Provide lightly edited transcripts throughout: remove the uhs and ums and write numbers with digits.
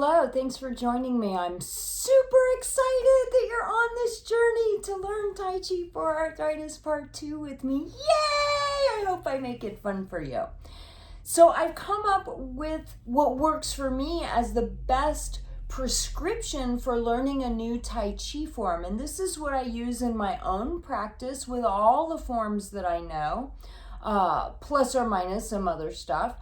Hello, thanks for joining me. I'm super excited that you're on this journey to learn Tai Chi for Arthritis Part 2 with me. Yay! I hope I make it fun for you. So I've come up with what works for me as the best prescription for learning a new Tai Chi form. And this is what I use in my own practice with all the forms that I know, plus or minus some other stuff.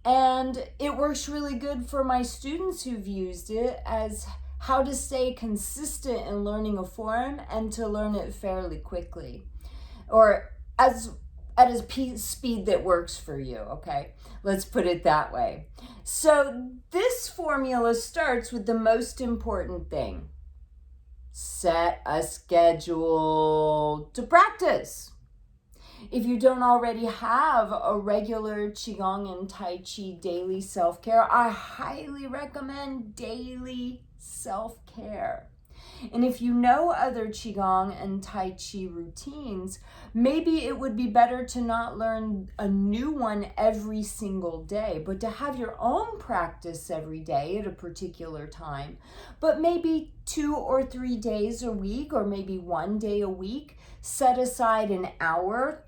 And it works really good for my students who've used it as how to stay consistent in learning a form and to learn it fairly quickly, or at a speed that works for you, okay? Let's put it that way. So this formula starts with the most important thing. Set a schedule to practice. If you don't already have a regular QiGong and Tai Chi daily self-care, I highly recommend daily self-care. And if you know other QiGong and Tai Chi routines, maybe it would be better to not learn a new one every single day, but to have your own practice every day at a particular time. But maybe 2 or 3 days a week, or maybe 1 day a week, set aside an hour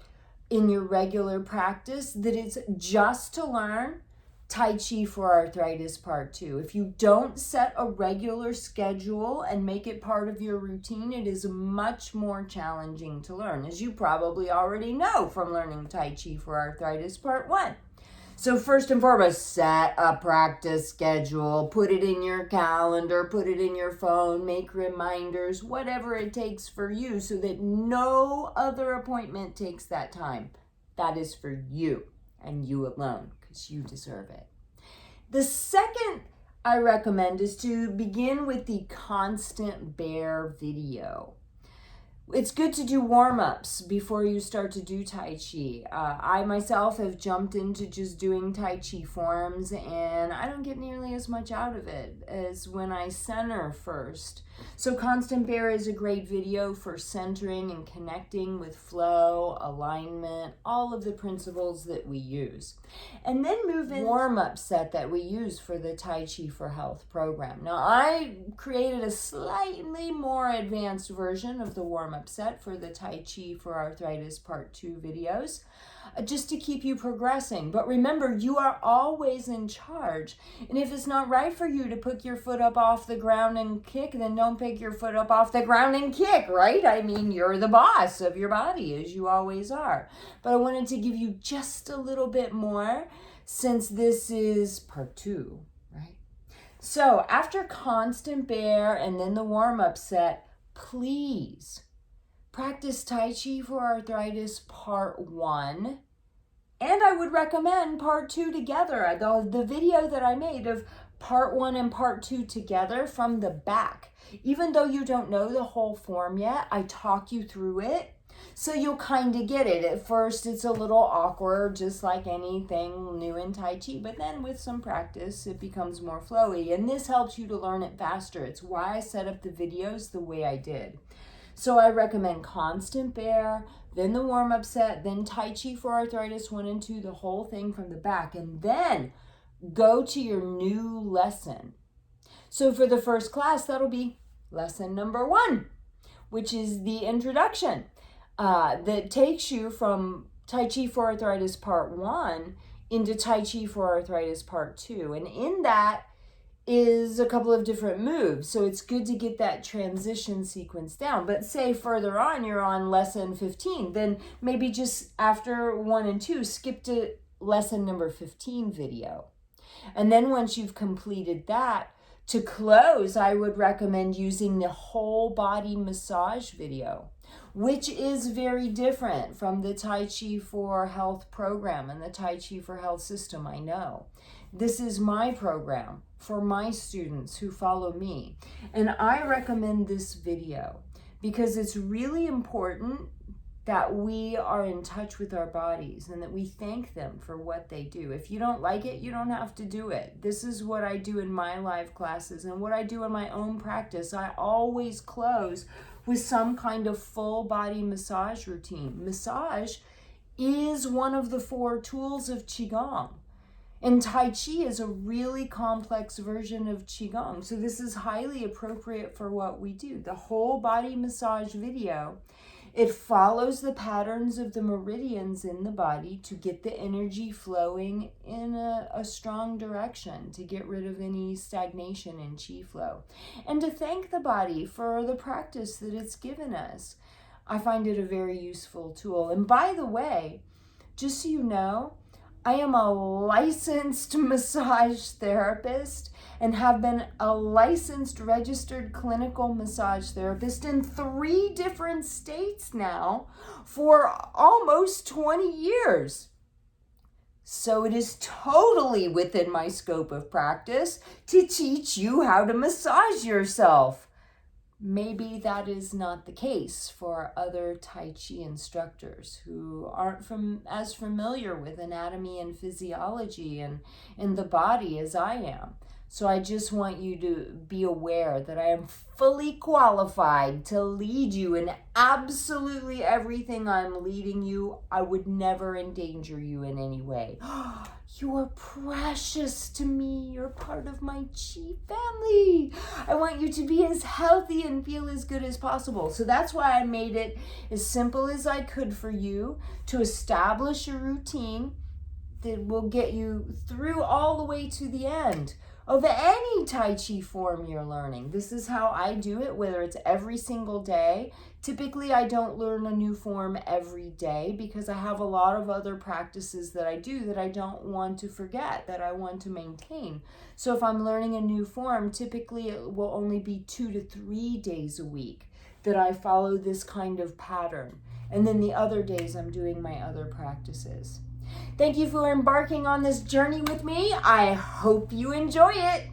in your regular practice that is just to learn Tai Chi for Arthritis Part 2. If you don't set a regular schedule and make it part of your routine, it is much more challenging to learn, as you probably already know from learning Tai Chi for Arthritis Part 1. So first and foremost, set a practice schedule, put it in your calendar, put it in your phone, make reminders, whatever it takes for you so that no other appointment takes that time. That is for you and you alone, because you deserve it. The second I recommend is to begin with the constant bear video. It's good to do warm-ups before you start to do Tai Chi. I myself have jumped into just doing Tai Chi forms, and I don't get nearly as much out of it as when I center first. So Constant Bear is a great video for centering and connecting with flow, alignment, all of the principles that we use. And then move in warm-up set that we use for the Tai Chi for Health program. Now, I created a slightly more advanced version of the warm-up set for the Tai Chi for Arthritis Part 2 videos, just to keep you progressing. But remember, you are always in charge. And if it's not right for you to pick your foot up off the ground and kick, then don't pick your foot up off the ground and kick, right? I mean, you're the boss of your body, as you always are. But I wanted to give you just a little bit more since this is Part 2, right? So after Constant Bear and then the warm-up set, please practice Tai Chi for Arthritis Part 1. And I would recommend Part 2 together. The video that I made of Part 1 and Part 2 together from the back. Even though you don't know the whole form yet, I talk you through it. So you'll kind of get it. At first, it's a little awkward, just like anything new in Tai Chi. But then with some practice, it becomes more flowy. And this helps you to learn it faster. It's why I set up the videos the way I did. So I recommend Constant Bear, then the warm-up set, then Tai Chi for Arthritis 1 and 2, the whole thing from the back, and then go to your new lesson. So for the first class, that'll be lesson number 1, which is the introduction that takes you from Tai Chi for Arthritis Part 1 into Tai Chi for Arthritis Part 2. And in that is a couple of different moves. So it's good to get that transition sequence down. But say further on, you're on lesson 15, then maybe just after 1 and 2, skip to lesson number 15 video. And then once you've completed that, to close, I would recommend using the whole body massage video, which is very different from the Tai Chi for Health program and the Tai Chi for Health system, I know. This is my program for my students who follow me. And I recommend this video because it's really important that we are in touch with our bodies and that we thank them for what they do. If you don't like it, you don't have to do it. This is what I do in my live classes and what I do in my own practice. I always close with some kind of full body massage routine. Massage is one of the 4 tools of QiGong. And Tai Chi is a really complex version of QiGong. So this is highly appropriate for what we do. The whole body massage video, it follows the patterns of the meridians in the body to get the energy flowing in a strong direction, to get rid of any stagnation in qi flow, and to thank the body for the practice that it's given us. I find it a very useful tool. And by the way, just so you know, I am a licensed massage therapist and have been a licensed registered clinical massage therapist in 3 different states now for almost 20 years. So it is totally within my scope of practice to teach you how to massage yourself. Maybe that is not the case for other Tai Chi instructors who aren't as familiar with anatomy and physiology and in the body as I am. So I just want you to be aware that I am fully qualified to lead you in absolutely everything I'm leading you. I would never endanger you in any way. You are precious to me. You're part of my Chi family. I want you to be as healthy and feel as good as possible. So that's why I made it as simple as I could for you to establish a routine that will get you through all the way to the end of any Tai Chi form you're learning. This is how I do it, whether it's every single day. Typically, I don't learn a new form every day because I have a lot of other practices that I do that I don't want to forget, that I want to maintain. So if I'm learning a new form, typically it will only be 2 to 3 days a week that I follow this kind of pattern. And then the other days I'm doing my other practices. Thank you for embarking on this journey with me. I hope you enjoy it.